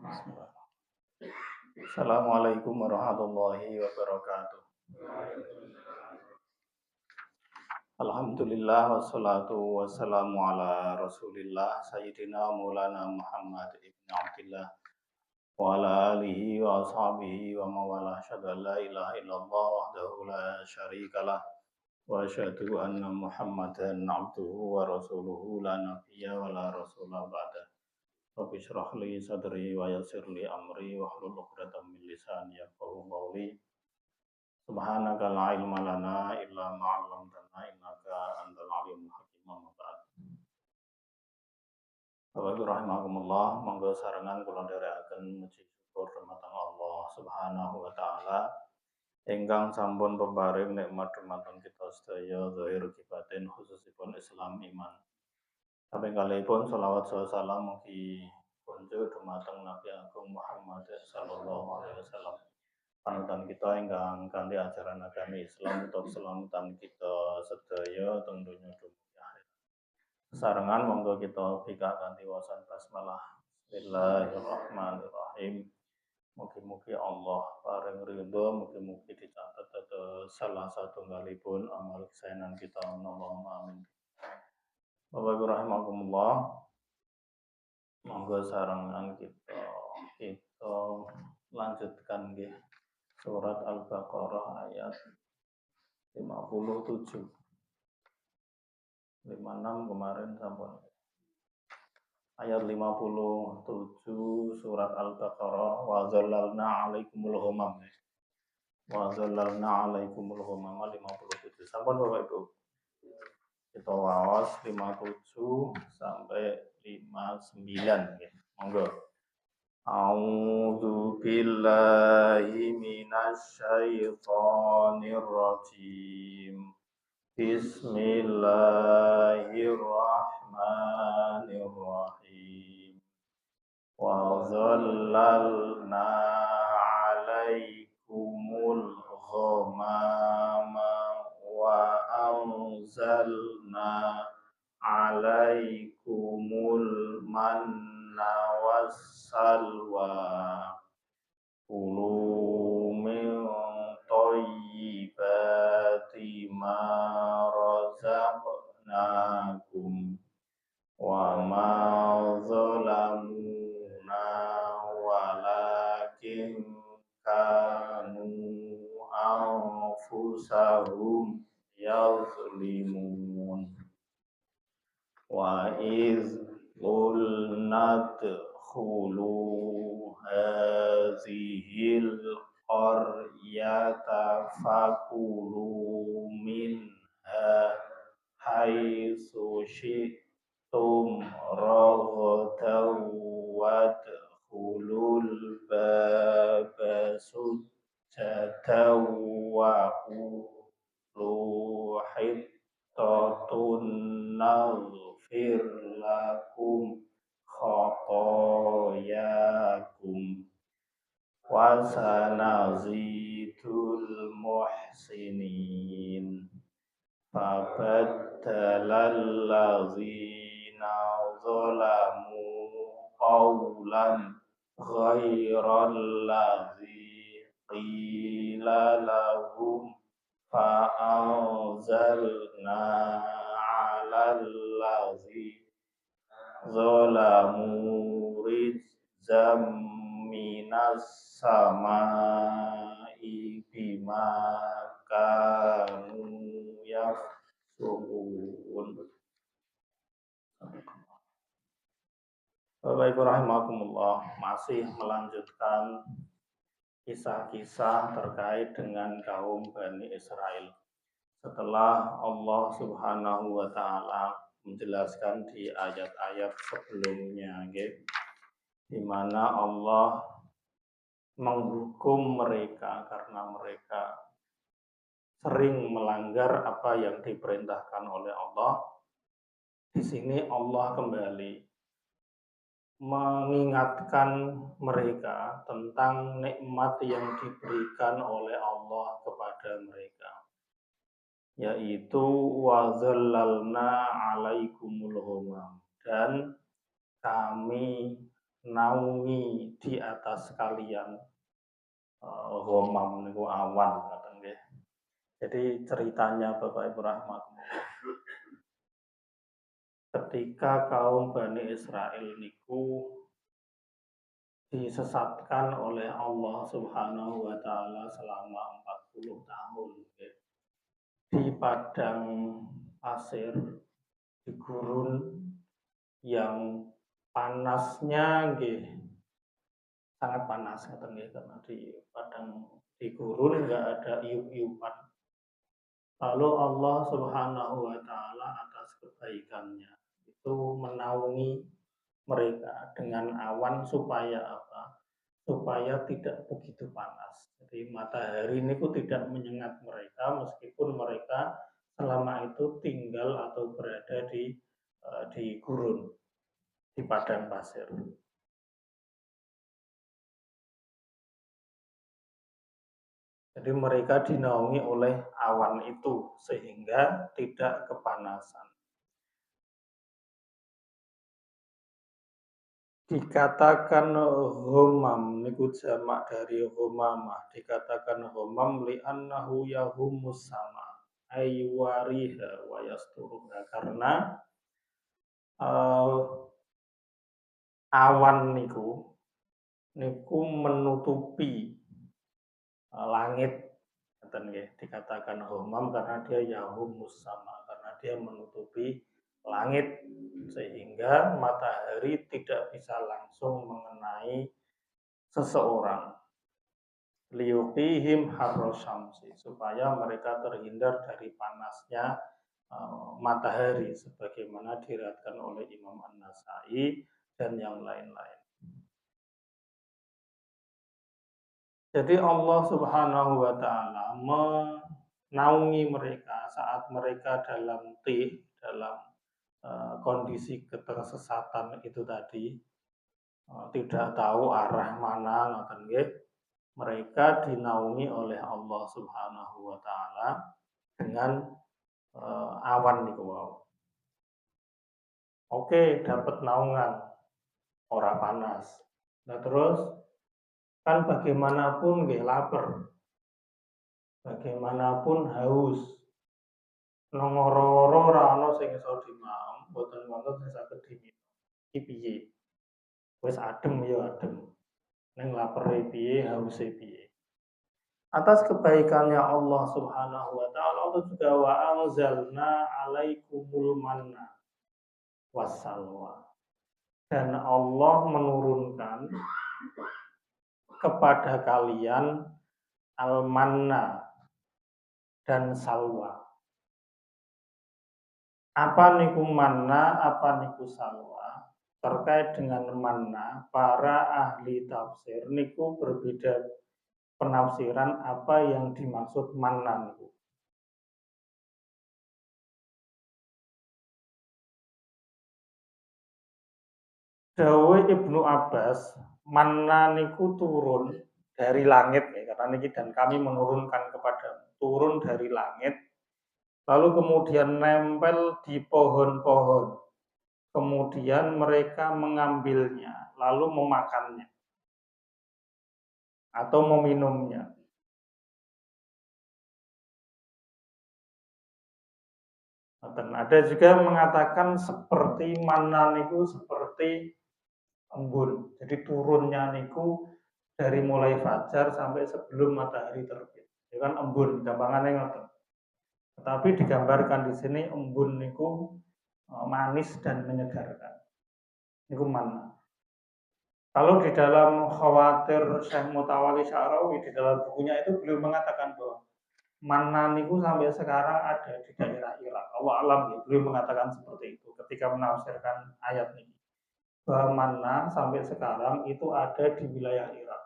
Bismillah. Assalamualaikum warahmatullahi wabarakatuh. Alhamdulillah wassalatu wassalamu ala Rasulillah Sayyidina Maulana Muhammad ibn Abdillah wa ala alihi wa ashabihi wa mawala asyhadu an la ilaha illallah wahdahu la syarikalah wa asyhadu anna Muhammadan abduhu wa rasuluhu la nabiyya wa la rasula ba'da. Rabbi shrah li sadri wa yassir li amri wa hlul 'uqdatam min lisani yafqahu qawli. Subhanaka la ilma lana illa ma 'allamtana innaka antal alimul hakim. Amma ba'd. Bapak Ibu rahimakumullah, monggo sarengan kula nderekaken muji syukur dumateng Allah Subhanahu wa taala ingkang sampun peparing nikmat dumateng kita sedaya zahir kibatin khususipun Islam iman. Kaping kalihipun shalawat salam mugi kunjuk dumateng Nabi Agung Muhammad sallallahu alaihi wasallam. Panutan kita ingkang kanthi ajaran agama Islam untuk keselamatan kita sedaya teng donya dumugi akhir. Sarengan monggo kita bika kanthi wacan basmalah. Bismillahirrahmanirrahim. Mugi-mugi Allah paring ridho, mugi-mugi dicatat dados salah satunggalipun amal kesaenan kita. Allahumma amin. Bapak Ibu rahimakumullah, monggo sarengan kita lanjutkan nggih surat Al-Baqarah ayat 57. 56 kemarin sampun. Ayat 57 surat Al-Baqarah wa zallalna 'alaikumul ghamam. Wa zallalna 'alaikumul ghamam 57. Sampun Bapak Ibu. Kita waos 57 sampai 59 nggih. Monggo. A'udzu billahi minasy syaithanir rajim. Bismillahirrahmanirrahim. Wa zallalna 'alaikumul ghamama wa anzalna 'alaikumul manna wassalwa. Kulu min thayyibati ma razaqnakum wa ma zalamuna walakin kanu anfusahum yazlimun. Wa iz qulna dkhulu hazihil qaryata fakulu minha haitsu syi'tum raghadan wadkhulul baba sujjadan wa qulu hittatun naghfir lakum khotoyakum wa sanazidul muhsinin. Fabaddalal ladzina zalamu qawlan ghairal ladzi qila lahum fa'anzalna 'alal ladzi zalamu rizqan minas samai bima kanu yafsukun. Bapak Ibu rahimakumullah, masih melanjutkan kisah-kisah terkait dengan kaum Bani Israel. Setelah Allah Subhanahu wa taala menjelaskan di ayat-ayat sebelumnya, di mana Allah menghukum mereka karena mereka sering melanggar apa yang diperintahkan oleh Allah. Di sini Allah kembali mengingatkan mereka tentang nikmat yang diberikan oleh Allah kepada mereka, yaitu wa zallalna 'alaikumul ghamam, dan kami naungi di atas kalian ghamam niku awan ngoten nggih. Jadi ceritanya Bapak Ibu rahimakumullah, ketika kaum Bani Israil niku disesatkan oleh Allah Subhanahu wa taala selama 40 tahun nggih, di padang pasir, di gurun yang panasnya nggih sangat panas ngoten nggih, karena di padang di gurun enggak ada iup-iupan. Lalu Allah Subhanahu wa taala atas kebaikannya itu menaungi mereka dengan awan supaya apa? Supaya tidak begitu panas. Jadi matahari ini tidak menyengat mereka meskipun mereka selama itu tinggal atau berada di gurun, di padang pasir. Jadi mereka dinaungi oleh awan itu sehingga tidak kepanasan. Dikatakan ghamam niku jamak dari ghamamah, dikatakan ghamam li'annahu yahumus sama aywariha wa yasturuha, karena awan niku menutupi langit, ngoten nggih, dikatakan ghamam karena dia yahumus sama, karena dia menutupi langit sehingga matahari tidak bisa langsung mengenai seseorang. Liyuqihim harrosyamsi, supaya mereka terhindar dari panasnya matahari sebagaimana diriwayatkan oleh Imam An-Nasa'i dan yang lain-lain. Jadi Allah Subhanahu wa taala menaungi mereka saat mereka dalam kondisi ketersesatan itu tadi, tidak tahu arah mana ngoten nggih. Mereka dinaungi oleh Allah Subhanahu wa taala dengan awan niku wau. Oke, dapat naungan, ora panas. Nah terus kan bagaimanapun nggih lapar, bagaimanapun haus, nongoro-oro ora ana sing iso dimaem, mboten wonten sing saged diminum. Iki piye? Wis adem ya adem. Ning lapere piye, hause piye? Atas kebaikannya Allah Subhanahu wa taala, Allah juga wa anzalna 'alaikumul manna wassalwa. Dan Allah menurunkan kepada kalian al-manna dan salwa. Apa niku manna, apa niku salwa? Terkait dengan manna, para ahli tafsir niku berbeda penafsiran apa yang dimaksud manna niku. Dawuh Ibnu Abbas, manna niku turun dari langit ya, karena niki dan kami menurunkan kepada turun dari langit, lalu kemudian nempel di pohon-pohon. Kemudian mereka mengambilnya, lalu memakannya atau meminumnya. Ada juga mengatakan seperti manna niku seperti embun. Jadi turunnya niku dari mulai fajar sampai sebelum matahari terbit. Ya kan embun, gampangannya ngoten. Tetapi digambarkan di sini embun niku manis dan menyegarkan. Niku manna. Kalau di dalam Khawatir Syekh Mutawalli Sya'rawi, di dalam bukunya itu beliau mengatakan bahwa manna niku sampai sekarang ada di daerah Irak. Allah alam ya, beliau mengatakan seperti itu ketika menafsirkan ayat ini. Bahwa manna sampai sekarang itu ada di wilayah Irak.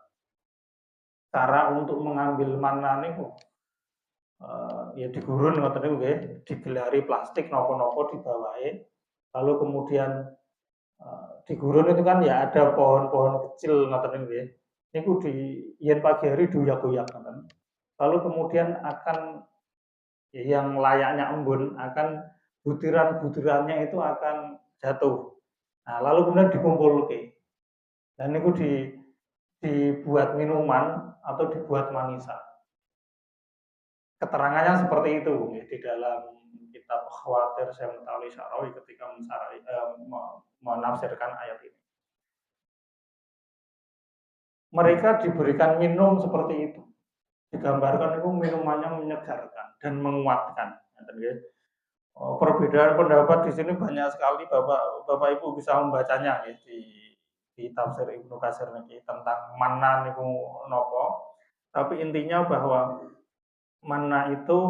Cara untuk mengambil manna niku ya di gurun ngoten niku nggih, digelari plastik napa-napa dibawahi. Lalu kemudian di gurun itu kan ya ada pohon-pohon kecil ngoten niku nggih. Niku di yen pagi hari diuyak-uyak ngoten. Lalu kemudian akan yang layaknya embun akan butiran-butirannya itu akan jatuh. Nah, lalu kemudian dikumpulke. Dan itu dibuat minuman atau dibuat manisan. Keterangannya seperti itu di dalam kitab Khawatir Syekh Mutawalli Sya'rawi ketika menafsirkan ayat ini. Mereka diberikan minum seperti itu. Digambarkan itu minumannya menyegarkan dan menguatkan. Perbedaan pendapat di sini banyak sekali, Bapak Ibu bisa membacanya ya, di tafsir Ibnu Katsir niki tentang mana niku nopo. Tapi intinya bahwa mana itu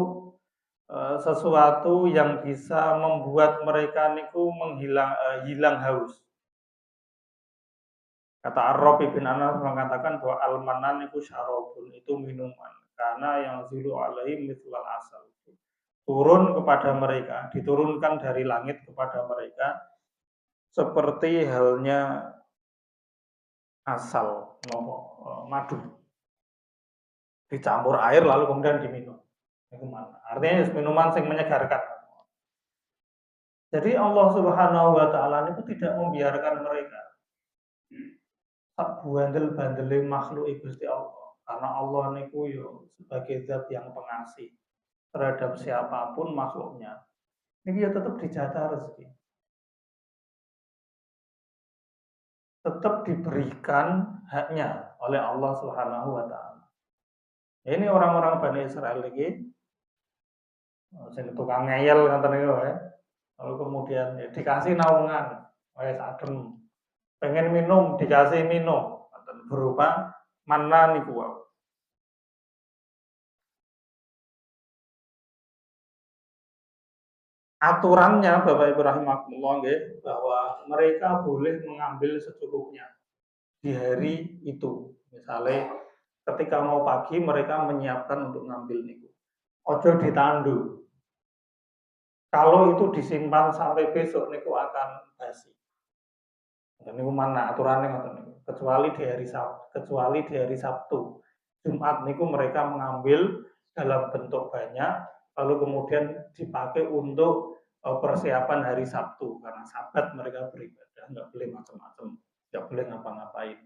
sesuatu yang bisa membuat mereka niku hilang haus. Kata Ar-Rabi bin Anas mengatakan bahwa al-manan itu syarabun, itu minuman. Karena yang zulu alaihi mithlal asal. Turun kepada mereka, diturunkan dari langit kepada mereka seperti halnya asal, madu. Dicampur air lalu kemudian diminum. Artinya minuman yang menyegarkan. Jadi Allah Subhanahu wa taala itu tidak membiarkan mereka tak bandel-bandele makhluk Gusti Allah. Karena Allah niku yo sebagai zat yang pengasih terhadap siapapun makhluknya. Ini ya tetap dijatah rezeki. Tetap diberikan haknya oleh Allah Subhanahu wa taala. Ini orang-orang Bani Israel lagi sing tukang ngeyel ngoten niku ya. Lalu kemudian ya, dikasih naungan, wis adem. Pengen minum, dikasih minum berupa manna niku wae. Aturannya Bapak Ibu rahimakumullah nggih, bahwa mereka boleh mengambil secukupnya di hari itu. Misalnya ketika mau pagi mereka menyiapkan untuk ngambil niku. Ojo ditandu. Kalau itu disimpan sampai besok niku akan basi. Dan niku mana aturannya ngoten niku. Kecuali di hari Sabtu. Jumat niku mereka mengambil dalam bentuk banyak lalu kemudian dipakai untuk persiapan hari Sabtu karena Sabat mereka beribadah, nggak boleh macam-macam, nggak boleh ngapa-ngapain.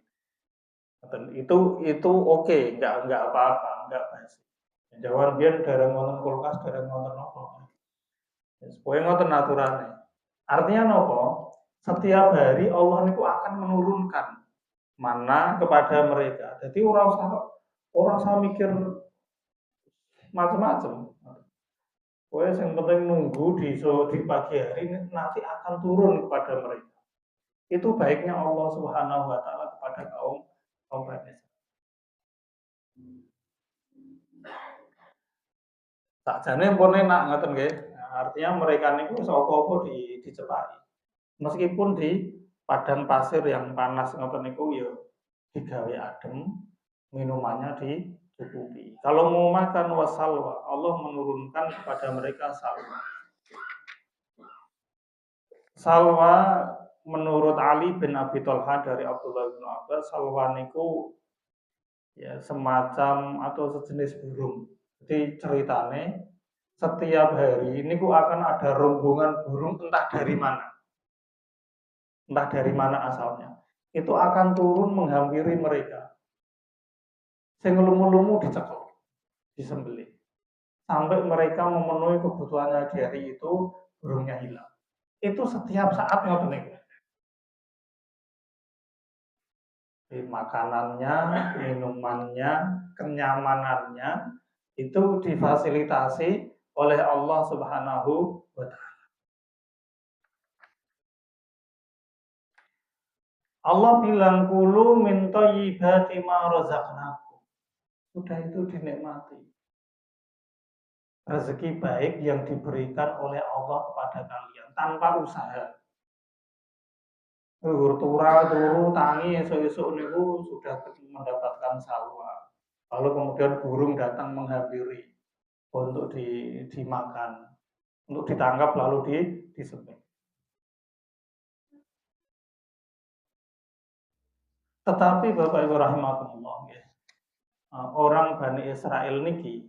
Dan itu oke, nggak apa-apa, nggak basi. Jawaban biar darah ngonten kulkas, darah ngonten nopo. Supaya ngonten aturannya. Artinya nopo? Setiap hari Allah niku akan menurunkan mana kepada mereka. Jadi orang usah mikir macam-macam. Pokoknya yang penting nunggu di pagi hari ini nanti akan turun kepada mereka. Itu baiknya Allah Subhanahu wa taala kepada kaum Bani Israil. Sakjane pun enak ngoten nggih. Artinya mereka niku apa-apa dicepaki. Meskipun di padang pasir yang panas ngoten niku ya digawe adem, minumannya dicukupi. Kalau mau makan wasalwa, Allah menurunkan kepada mereka salwa. Salwa menurut Ali bin Abi Thalha dari Abdullah bin Abbas, salwa niku ya semacam atau sejenis burung. Jadi ceritanya setiap hari niku akan ada rombongan burung entah dari mana asalnya. Itu akan turun menghampiri mereka. Sing lumu-lumu dicekel, disembelih. Sampai mereka memenuhi kebutuhannya di hari itu, burungnya hilang. Itu setiap saat ngoten niku. Makanannya, minumannya, kenyamanannya itu difasilitasi oleh Allah Subhanahu wa taala. Allah bilang kulu min thayyibati ma razaqnakum. Sudah itu dinikmati. Rezeki baik yang diberikan oleh Allah kepada kalian tanpa usaha. Turu tangi esuk-esuk niku sudah mendapatkan salwa. Lalu kemudian burung datang menghampiri untuk dimakan, untuk ditangkap lalu disembelih. Tetapi Bapak Ibu rahimakumullah, orang Bani Israel niki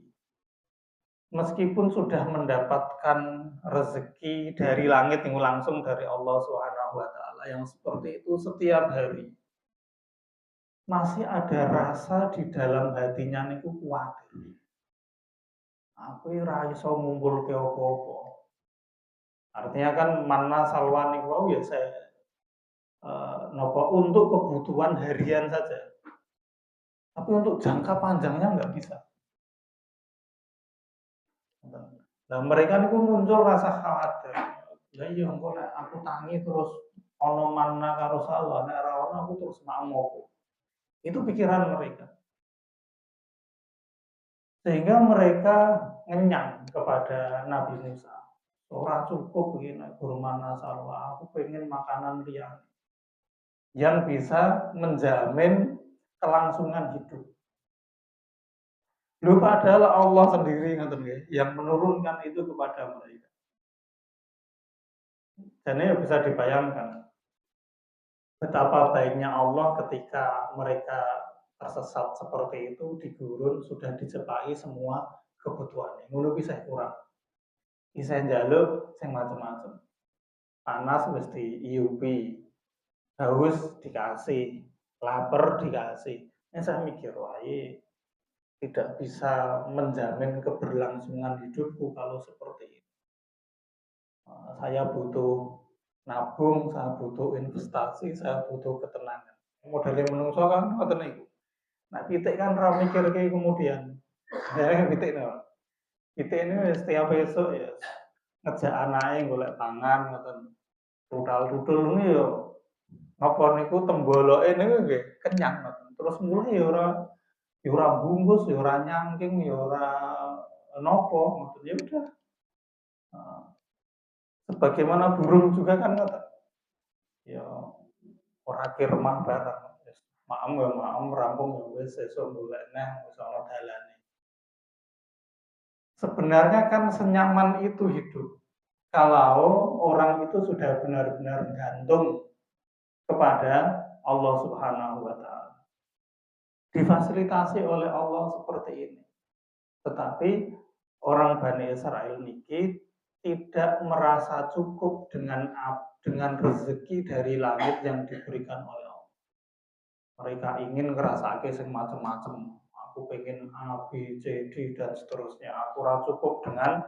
meskipun sudah mendapatkan rezeki dari langit yang langsung dari Allah Subhanahu wa taala yang seperti itu setiap hari. masih ada rasa di dalam hatinya niku kuwatir. Aku ora iso ngumpulke apa-apa. Artinya kan mana salwa niku wau ya saya napa untuk kebutuhan harian saja. Tapi untuk jangka panjangnya nggak bisa. Nah, mereka niku muncul rasa khawatir. Ya iya engko nek aku tangi terus ono manna karo salwa, nek ora ono aku terus mau. Itu pikiran mereka. Sehingga mereka ngenyang kepada Nabi Musa. Ora cukup begini gurmana salwa, aku pengen makanan liar yang bisa menjamin kelangsungan hidup. Lu padahal Allah sendiri yang menurunkan itu kepada mereka. Dan ini bisa dibayangkan betapa baiknya Allah ketika mereka tersesat seperti itu di gurun sudah dicepai semua kebutuhannya. Ngono bisa kurang. Bisa njaluk sing macam-macam. Panas mesti iupi, haus dikasih, lapar dikasih. Ini saya mikir, wah tidak bisa menjamin keberlangsungan hidupku kalau seperti itu. Saya butuh nabung, saya butuh investasi, saya butuh ketenangan. Modelnya menungso kan ngoten niku. Nah, pitik kan ra mikir kayak kemudian. Ya pitik no. Pitik ini setiap besok ya ngejak anake golek pangan ngoten. Rudal-rudul ini yo napa niku temboloke niku nggih kenyang ngoten. Terus mulai ya ora bungkus, ya ora nyangking, ya ora nopo ngoten. Ya udah. Sebagaimana burung juga kan ngoten. Ya ora kirmah barang. Maem ya maem, rampung ya wis sesuk golek neh wis ana dalane. Sebenarnya kan senyaman itu hidup. Kalau orang itu sudah benar-benar gantung kepada Allah Subhanahu wa taala. Difasilitasi oleh Allah seperti ini. Tetapi orang Bani Israel niki tidak merasa cukup dengan rezeki dari langit yang diberikan oleh Allah. Mereka ingin ngerasake sing macam-macam. Aku pengen A, B, C, D dan seterusnya. Aku ora cukup dengan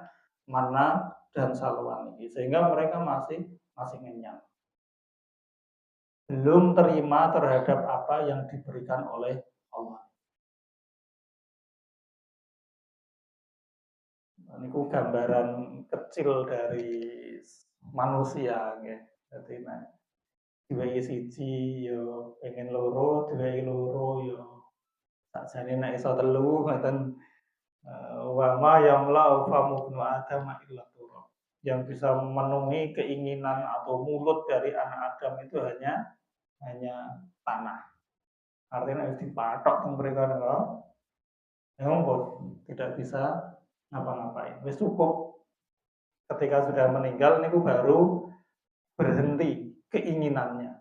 mana dan salwa ini. Sehingga mereka masih ngenyang. Belum terima terhadap apa yang diberikan oleh Allah. Ini gambaran kecil dari manusia, ya. Jadi diwehi siji yo pengen loro, diwehi loro yo sakjane nek iso telu ngoten. Wa ma yamla'u famu ibnu adam illa turab. Yang bisa memenuhi keinginan atau mulut dari anak Adam itu hanya tanah. Artinya harus dipatok teng mereka tidak bisa ngapa-ngapain. Wis cukup. Ketika sudah meninggal niku baru berhenti keinginannya.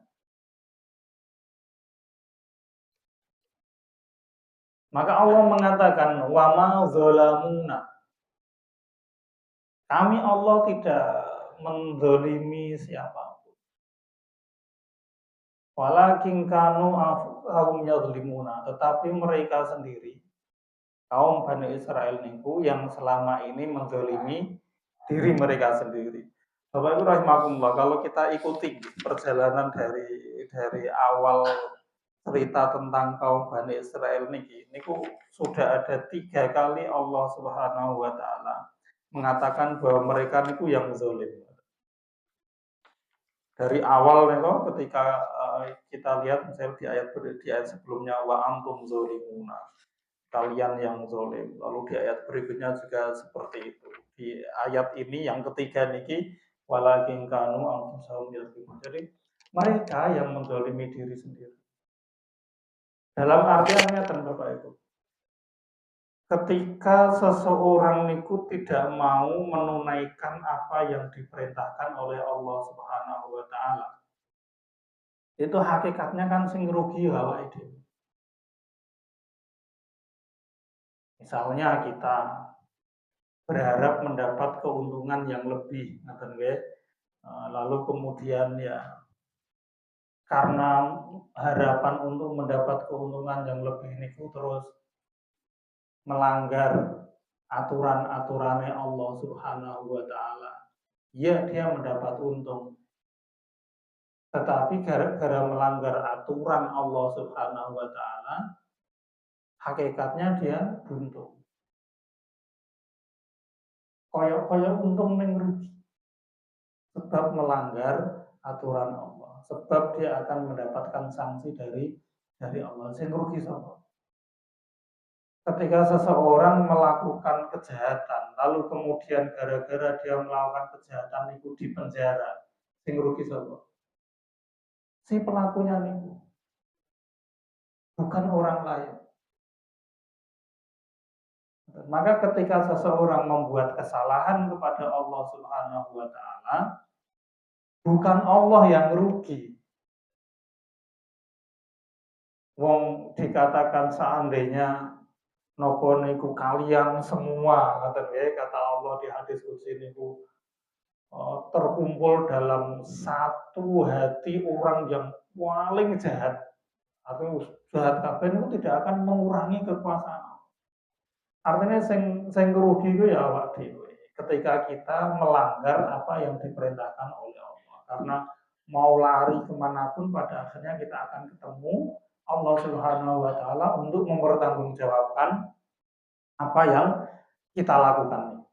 Maka Allah mengatakan wa ma zalamuna. Kami Allah tidak menzalimi siapapun. Walakin kanu anfusahum yadhlimuna, tetapi mereka sendiri kaum Bani Israel niku yang selama ini menzalimi diri mereka sendiri. Bapak Ibu rahimakumullah, kalau kita ikuti perjalanan dari awal cerita tentang kaum Bani Israel niku sudah ada 3 kali Allah Subhanahu wa taala mengatakan bahwa mereka niku yang zalim. Dari awal niku ketika kita lihat misalnya di ayat sebelumnya wa antum zalimuna. Kalian yang zalim. Lalu di ayat berikutnya juga seperti itu. Di ayat ini yang ketiga niki walakin kanu anfusahum yazlimun. Jadi mereka yang menzalimi diri sendiri. Dalam artiannya kan Bapak Ibu. Ketika seseorang niku tidak mau menunaikan apa yang diperintahkan oleh Allah Subhanahu wa taala. Itu hakikatnya kan sing rugi awake dhewe. Misalnya kita berharap mendapat keuntungan yang lebih, lalu kemudian ya karena harapan untuk mendapat keuntungan yang lebih niku terus melanggar aturan-aturannya Allah Subhanahu wa taala. Ya, dia mendapat untung. Tetapi gara-gara melanggar aturan Allah Subhanahu wa taala, hakikatnya dia buntung. Koyok-koyok untung ning rugi. Sebab melanggar aturan Allah. Sebab dia akan mendapatkan sanksi dari Allah. Sing rugi sapa? Ketika seseorang melakukan kejahatan, lalu kemudian gara-gara dia melakukan kejahatan itu di penjara, sing rugi sapa? Si pelakunya niku, bukan orang lain. Maka ketika seseorang membuat kesalahan kepada Allah Subhanahu wa taala, bukan Allah yang rugi. Wong dikatakan seandainya nopo niku kalian semua, kata Allah di hadis qudsi niku, terkumpul dalam satu hati orang yang paling jahat. Artinya jahat kabeh itu tidak akan mengurangi kekuasaan. Artinya sing rugi itu ya awak dhewe. Ketika kita melanggar apa yang diperintahkan oleh Allah, karena mau lari kemanapun pada akhirnya kita akan ketemu Allah Subhanahu wa taala untuk mempertanggungjawabkan apa yang kita lakukan,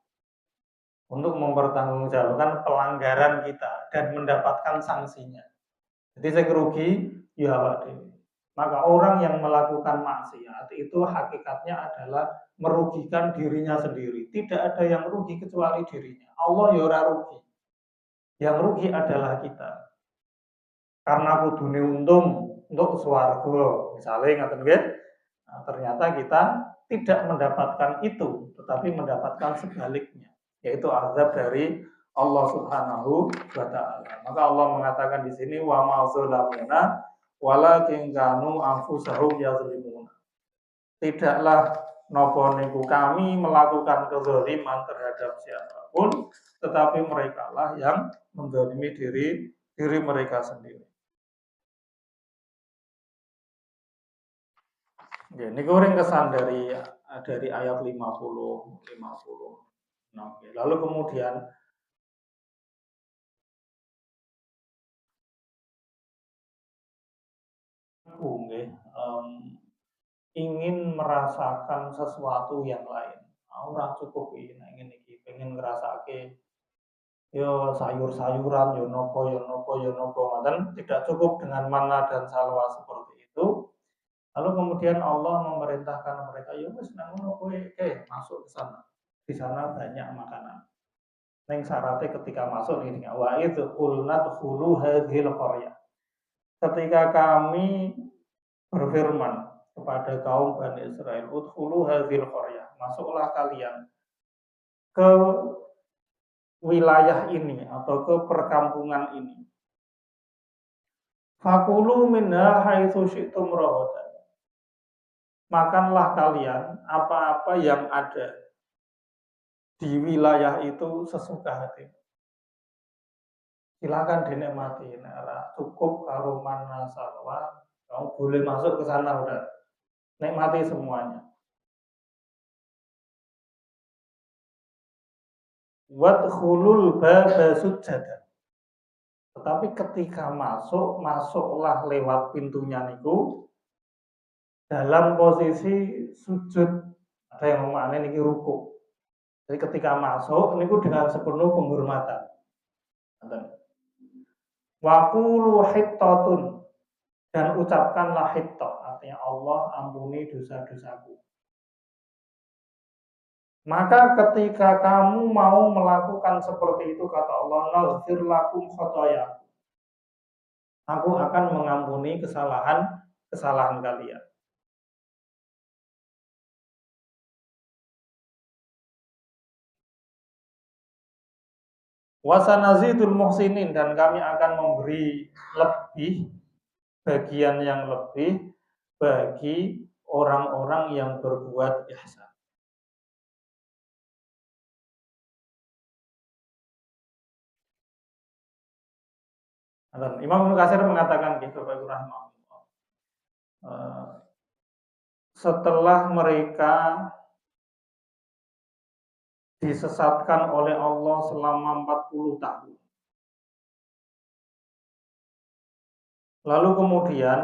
untuk mempertanggungjawabkan pelanggaran kita dan mendapatkan sanksinya. Jadi saya rugi ya awak dhewe. Maka orang yang melakukan maksiat itu hakikatnya adalah merugikan dirinya sendiri. Tidak ada yang rugi kecuali dirinya. Allah ya ora rugi. Yang rugi adalah kita. Karena kudune untung untuk swarga, misalnya ngaten nggih. Nah, ternyata kita tidak mendapatkan itu, tetapi mendapatkan sebaliknya, yaitu azab dari Allah Subhanahu wa taala. Maka Allah mengatakan di sini wa ma zalamuna walakin kanu anfusahum yazlimun. Tidaklah napa niku kami melakukan kezaliman terhadap siapapun, tetapi merekalah yang menzalimi diri mereka sendiri. Ya, ini goreng kesan dari ayat 50. Nah, lalu kemudian ingin merasakan sesuatu yang lain. Ora cukup ingin iki, pengen ngrasake yo sayur-sayuran, yo nopo, ngoten, tidak cukup dengan mana dan salwa seperti itu. Lalu kemudian Allah memerintahkan mereka, ya wis nang ngono kowe masuk ke sana. Di sana banyak makanan. Neng syaratnya ketika masuk ini wa itu qulna dkhulu hadhil qaryah. Ketika kami berfirman kepada kaum Bani Israel, udkhulu hadhil qaryah, masuklah kalian ke wilayah ini atau ke perkampungan ini. Fakulu minha haitsu syi'tum raghatan. Makanlah kalian apa-apa yang ada di wilayah itu sesuka hati. Silakan dinikmati. Nah, cukup karo manna salwa, kamu boleh masuk ke sana udah. Nikmati semuanya. Wadkhulul baba sujada. Tetapi ketika masuklah lewat pintunya niku dalam posisi sujud. Ada yang maknanya niki ruku. Jadi ketika masuk niku dengan sepenuh penghormatan. Waqulu hittatun, dan ucapkanlah hittah, artinya Allah ampuni dosa-dosaku. Maka ketika kamu mau melakukan seperti itu, kata Allah, naghfir lakum khotoyakum, aku akan mengampuni kesalahan kalian. Wasanazidul muhsinin, dan kami akan memberi lebih, bagian yang lebih bagi orang-orang yang berbuat ihsan. Imam Ibnu Katsir mengatakan gitu, Bapak Ibu rahimahullah. Setelah mereka disesatkan oleh Allah selama 40 tahun. Lalu kemudian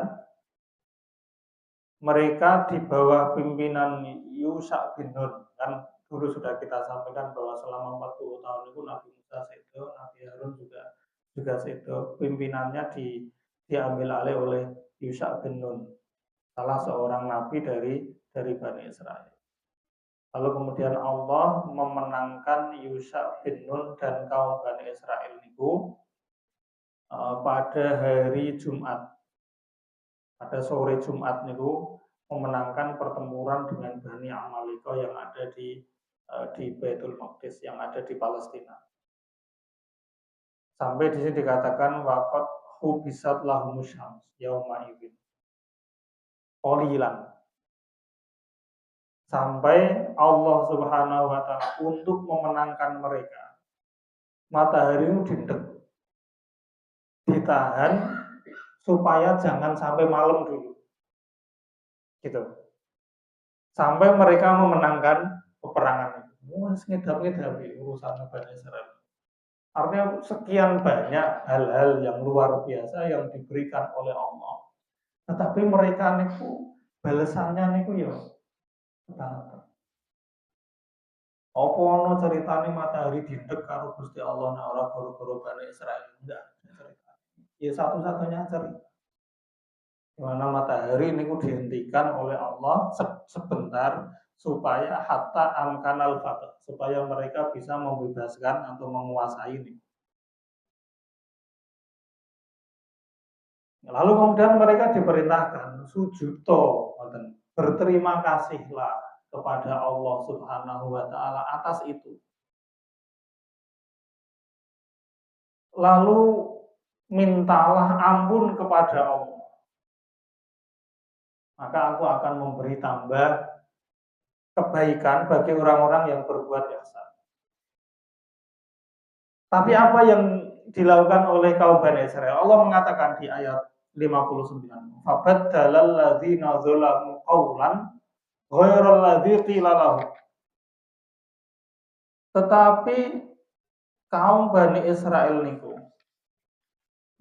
mereka di bawah pimpinan Yusha bin Nun. Kan dulu sudah kita sampaikan bahwa selama 40 tahun itu Nabi Musa sedo, Nabi Harun juga sedo. Pimpinannya diambil alih oleh Yusha bin Nun, salah seorang nabi dari Bani Israel. Lalu kemudian Allah memenangkan Yusha bin Nun dan kaum Bani Israel itu pada hari Jumat, pada sore Jumat niku memenangkan pertempuran dengan Bani Amalika yang ada di Baitul Maqdis, yang ada di Palestina. Sampai di sini dikatakan waqad hubisat lahumus syams yauma idzin qalilan. Sampai Allah Subhanahu wa taala untuk memenangkan mereka, matahari itu ditahan supaya jangan sampai malam dulu, gitu. Sampai mereka memenangkan peperangan itu. Wes ngedap-ngedapi urusan Bani Israil. Artinya sekian banyak hal-hal yang luar biasa yang diberikan oleh Allah. Tetapi mereka niku balasannya niku ya banget. Apa ono ceritane matahari didek karo Gusti Allah nek ora guru-guru Bani Israil enggak cerita. Ya satu-satunya cerita. Di mana matahari niku dihentikan oleh Allah sebentar supaya hatta amkanal fatah, supaya mereka bisa membebaskan atau menguasai ini. Lalu kemudian mereka diperintahkan sujudo, berterima kasihlah kepada Allah Subhanahu wa taala atas itu. Lalu mintalah ampun kepada Allah. Maka aku akan memberi tambah kebaikan bagi orang-orang yang berbuat ihsan. Tapi apa yang dilakukan oleh kaum Bani Israil? Allah mengatakan di ayat 59. Fabaddalal ladzina dzalamu qawlan ghairal ladzi qila lahum. Tetapi kaum Bani Israil niku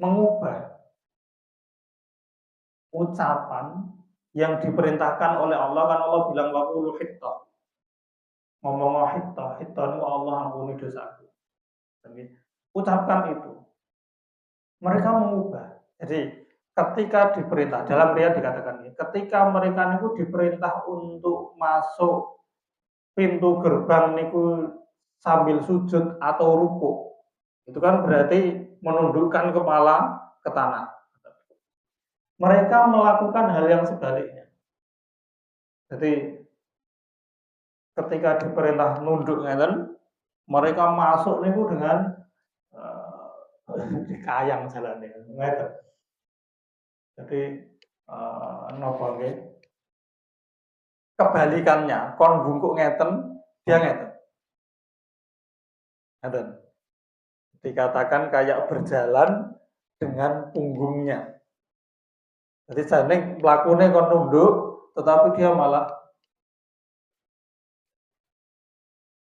mengubah ucapan yang diperintahkan oleh Allah. Kan Allah bilang waqulu hittah. Ngomong hittah niku Allah ampuni dosaku. Ucapkan itu. Mereka mengubah. Jadi ketika diperintah, dalam riwayat dikatakan ini, ketika mereka niku diperintah untuk masuk pintu gerbang niku sambil sujud atau ruku, itu kan berarti menundukkan kepala ke tanah. Mereka melakukan hal yang sebaliknya. Jadi ketika diperintah nunduk ngeten, mereka masuk niku dengan dikayang jalannya ngeten. Jadi napa nggih? Kebalikannya, kon bungkuk ngeten, dia ngeten. Ngeten. Dikatakan kayak berjalan dengan punggungnya. Jadi jane mlakune kon nunduk, tetapi dia malah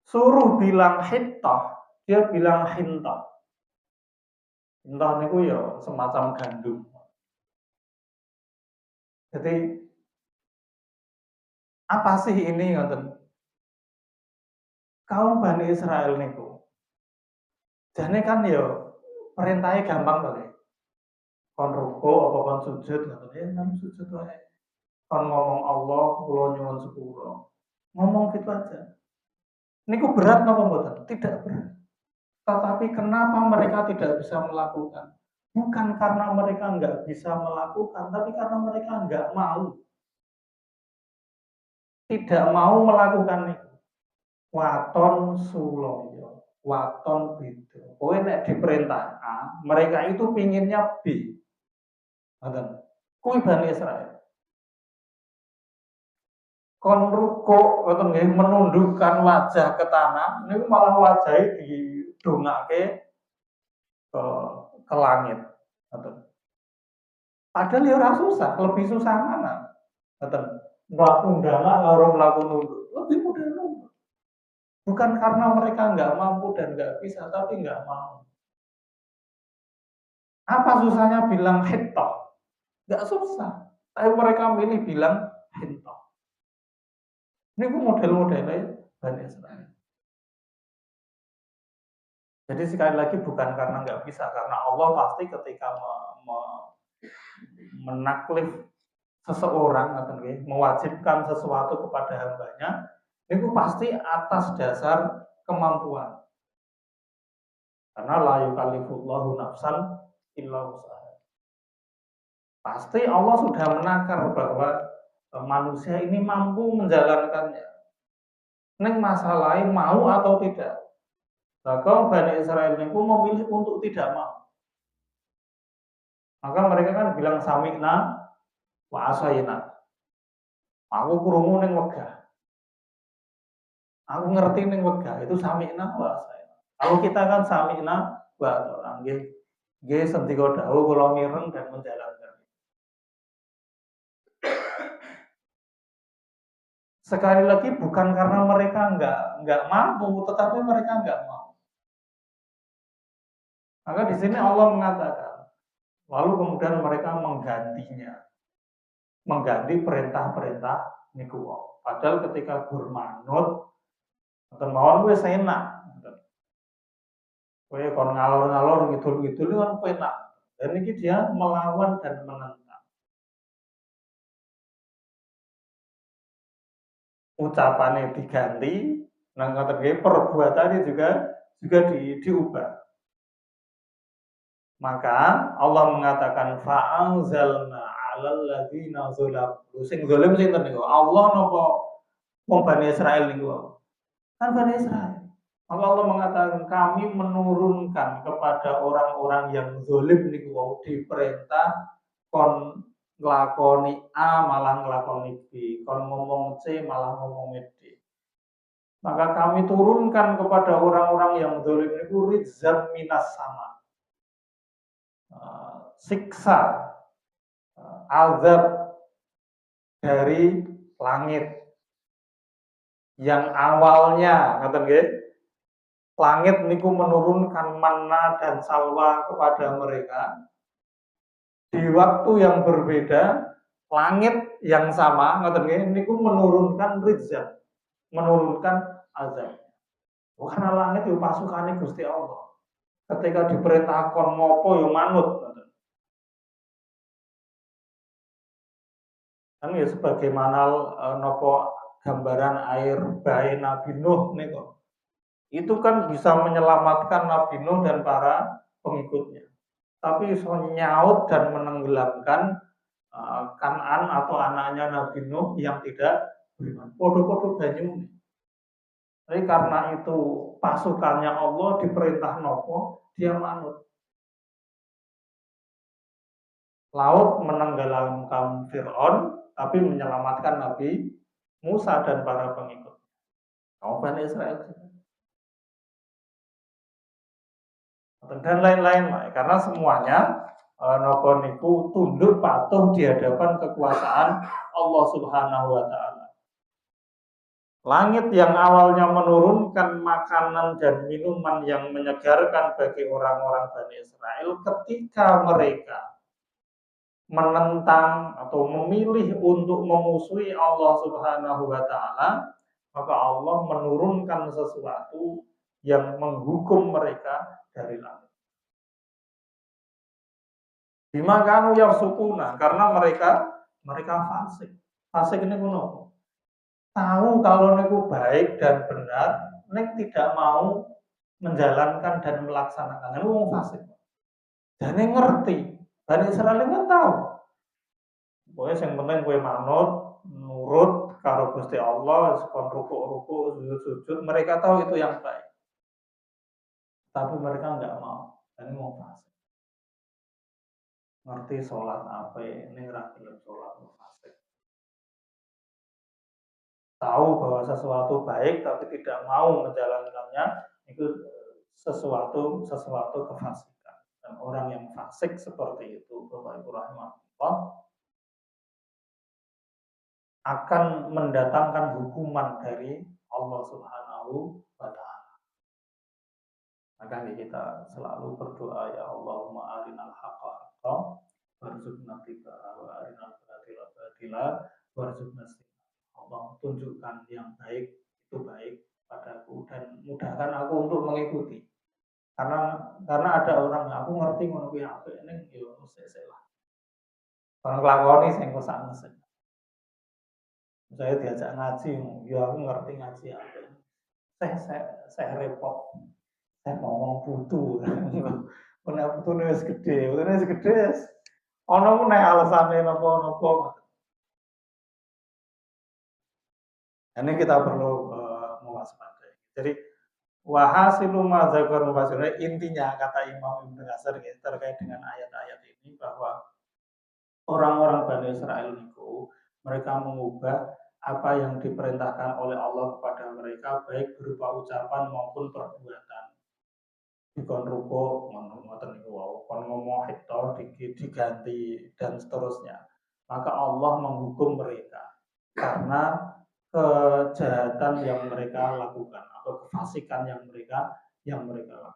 suruh bilang hittah, dia bilang hintah. Hintah niku ya semacam gandum. Jadi apa sih ini ngoten? Kaum Bani Israil niku. Jane kan ya perintahnya gampang to, nggih. Kon ruku apa kon sujud ngoten ya, kan sujud wae. Kon ngomong Allah kula nyuwun sepuro. Ngomong gitu aja. Niku berat napa mboten? Tidak berat. Tetapi kenapa mereka tidak bisa melakukan? Bukan karena mereka nggak bisa melakukan, tapi karena mereka nggak mau. Tidak mau melakukan itu. Waton suloyo, waton beda. Kowe nek diperintah A, mereka itu pinginnya B. Ngoten. Kuwi Bani Israil. Kon ruko ngoten nggih menundukkan wajah ke tanah, niku malah wajahe didongake ke langit. Padahal ya ora susah, lebih susah mana? Ngoten. Mlaku undangan karo mlaku nunduk, lebih mudah nunduk. Bukan karena mereka nggak mampu dan nggak bisa, tapi nggak mau. Apa susahnya bilang hittoh? Nggak susah. Tapi mereka milih bilang hintoh. Ini model-modelnya Bani Israel. Jadi sekali lagi bukan karena nggak bisa, karena Allah pasti ketika menaklif seseorang atau mewajibkan sesuatu kepada hambanya, itu pasti atas dasar kemampuan. Karena la yukallifullahu nafsan illa wus'aha. Pasti Allah sudah menakar bahwa manusia ini mampu menjalankannya. Neng masalahnya mau atau tidak. Kalau Bani Israel itu memilih untuk tidak mau. Maka mereka kan bilang sami'na wa asayna. Aku krungu ning wegah. Aku ngerti ning wegah itu sami'na wa asayna. Kalau kita kan sami'na wa ata'na. Nggih sendika dawuh kula mireng dan menjalankan. Sekali lagi bukan karena mereka nggak mampu, tetapi mereka nggak mau. Maka di sini Allah mengatakan, lalu kemudian mereka mengganti perintah-perintah niku. Padahal ketika bermanut, atau mawon wis enak. Kowe kon ngalor-ngalor gitu-gitu kan enak. Dan ini dia melawan dan menentang. Ucapannya diganti, nah perbuatannya juga diubah. Maka Allah mengatakan fa'anzalna 'alal ladzina zalamu. Sing zalim sinten niku? Allah napa wong Bani Israil niku? Kan Bani Israil. Maka Allah mengatakan kami menurunkan kepada orang-orang yang zalim niku diperintah kon nglakoni A malah nglakoni B, kon ngomong C malah ngomong D. Maka kami turunkan kepada orang-orang yang zalim niku rizqan minas sama. Siksa azab dari langit yang awalnya ngaten nggih, langit niku menurunkan manna dan salwa kepada mereka di waktu yang berbeda. Langit yang sama ngaten nggih niku menurunkan rizqan, menurunkan azab. Karena langit itu pasukannya Gusti Allah. Ketika diperintahkan ngopo yo manut. Kan ya sebagaimana nopo gambaran air bae Nabi Nuh niku. Itu kan bisa menyelamatkan Nabi Nuh dan para pengikutnya. Tapi iso nyaut dan menenggelamkan Kan'an atau anaknya Nabi Nuh yang tidak beriman. Podo-podo banyu. Tapi karena itu pasukannya Allah diperintah nopo, dia manut. Laut menenggelamkan Fir'aun, tapi menyelamatkan Nabi Musa dan para pengikut. Bani Israel dan lain-lain, karena semuanya nopo niku tunduk patuh di hadapan kekuasaan Allah Subhanahu wa taala. Langit yang awalnya menurunkan makanan dan minuman yang menyegarkan bagi orang-orang Bani Israel, ketika mereka menentang atau memilih untuk memusuhi Allah Subhanahu wa taala, maka Allah menurunkan sesuatu yang menghukum mereka dari langit. Bima kanu yafsukuna, karena mereka fasik. Fasik ini kuno. Tahu kalau niku baik dan benar, nek tidak mau menjalankan dan melaksanakan. Ini wong fasik. Dan ini ngerti. Bani Israel kan tahu. Pokoknya yang penting gue manut, nurut karo Gusti Allah, kon ruku-ruku, sujud-sujud, mereka tahu itu yang baik. Tapi mereka nggak mau. Dan ini mau fasik. Ngerti sholat apa ini rakyat sholat fasik. Tahu bahwa sesuatu baik tapi tidak mau menjalankannya, itu sesuatu kefasikan. Dan orang yang fasik seperti itu, Bapak Ibu rahimahullah, akan mendatangkan hukuman dari Allah Subhanahu wa taala. Maka kita selalu berdoa, ya Allahumma arinal haqqa haqqa warzuqna tibaa wa arinal batila batila warzuqna istinaba. Allah, tunjukkan yang baik itu baik padaku dan mudahkan aku untuk mengikuti. Karena ada orang yang aku ngerti ngono kuwi apik ning yo sesek lah. Orang nglakoni sing kok sanesek. Saya diajak ngaji, yo aku ngerti ngaji apik. Saya repot. Saya ngomong putu. Kena putune wis gede, putune wis gede. Ono meneh alasane napa-napa. Ini kita perlu mewaspadai. Jadi wahasilu madzakar mufassirun, intinya kata Imam Ibnu Katsir terkait dengan ayat-ayat ini bahwa orang-orang Bani Israel itu mereka mengubah apa yang diperintahkan oleh Allah kepada mereka baik berupa ucapan maupun perbuatan. Dikon ruko ngoten niku wau, kon ngomong hektar diganti dan seterusnya. Maka Allah menghukum mereka karena kejahatan yang mereka lakukan atau kefasikan yang mereka lakukan.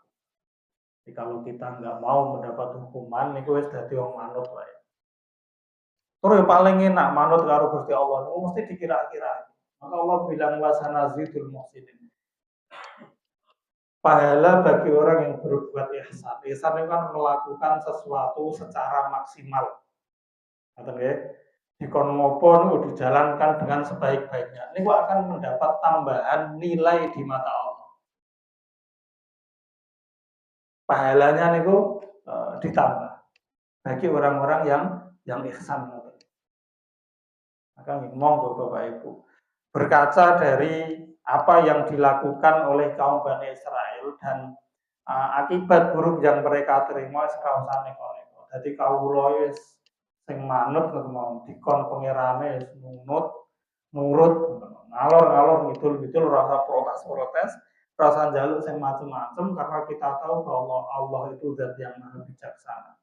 Jadi kalau kita nggak mau mendapat hukuman, niku wis dadi wong manut wae. Terus yang paling enak manut karo Gusti Allah, niku mesti dikira-kira. Maka Allah bilang wasanazidul muhsinin. Pahala bagi orang yang berbuat ihsan. Ihsan itu kan melakukan sesuatu secara maksimal. Ngoten nggih. Dikon ngopo niku dijalankan dengan sebaik-baiknya. Niku akan mendapat tambahan nilai di mata Allah. Pahalanya niku ditambah bagi orang-orang yang ihsan. Maka monggo Bapak Ibu, berkaca dari apa yang dilakukan oleh kaum Bani Israel dan akibat buruk yang mereka terima ora usah neko-neko. Dadi kawula wis sing manut mau dikon pangerane wis nurut, ngalor-ngalor ngidul-ngidul ora usah protes-protes, ora usah njaluk sing macem-macem karena kita tahu bahwa Allah itu zat yang maha bijaksana.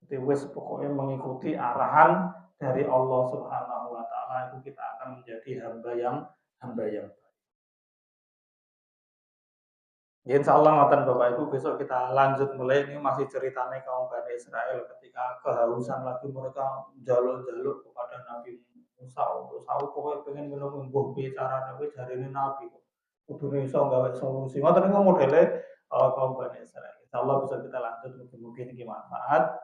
Jadi wis pokoknya mengikuti arahan dari Allah Subhanahu wa taala, itu kita akan menjadi hamba yang baik. Ya, insya Allah ngoten Bapak Ibu, besok kita lanjut mulai. Ini masih ceritanya kaum Bani Israel ketika kehausan lagi mereka jaluk-jaluk kepada Nabi Musa untuk sahur, pokoknya pengen minum mbuh bicara Nabi dari ini Nabi kudune iso gawe solusi. Ngoten niku modele kaum Bani Israel. Insya Allah bisa kita lanjut, mungkin ini manfaat.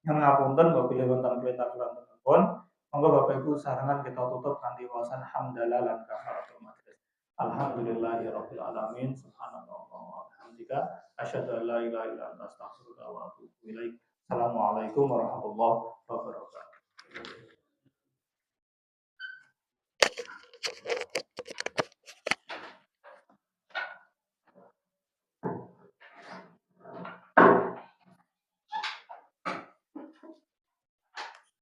Yang ngapunten apabila wonten perintah-perintah pun, monggo Bapak Ibu sarangan kita tutup kanthi wawasan hamdalah lan kafaratul majlis. Alhamdulillahirabbil alamin. Subhanallah wa bihamdika asyhadu an la ilaha illa anta astaghfiruka wa atubu ilaik. Assalamualaikum warahmatullahi wabarakatuh.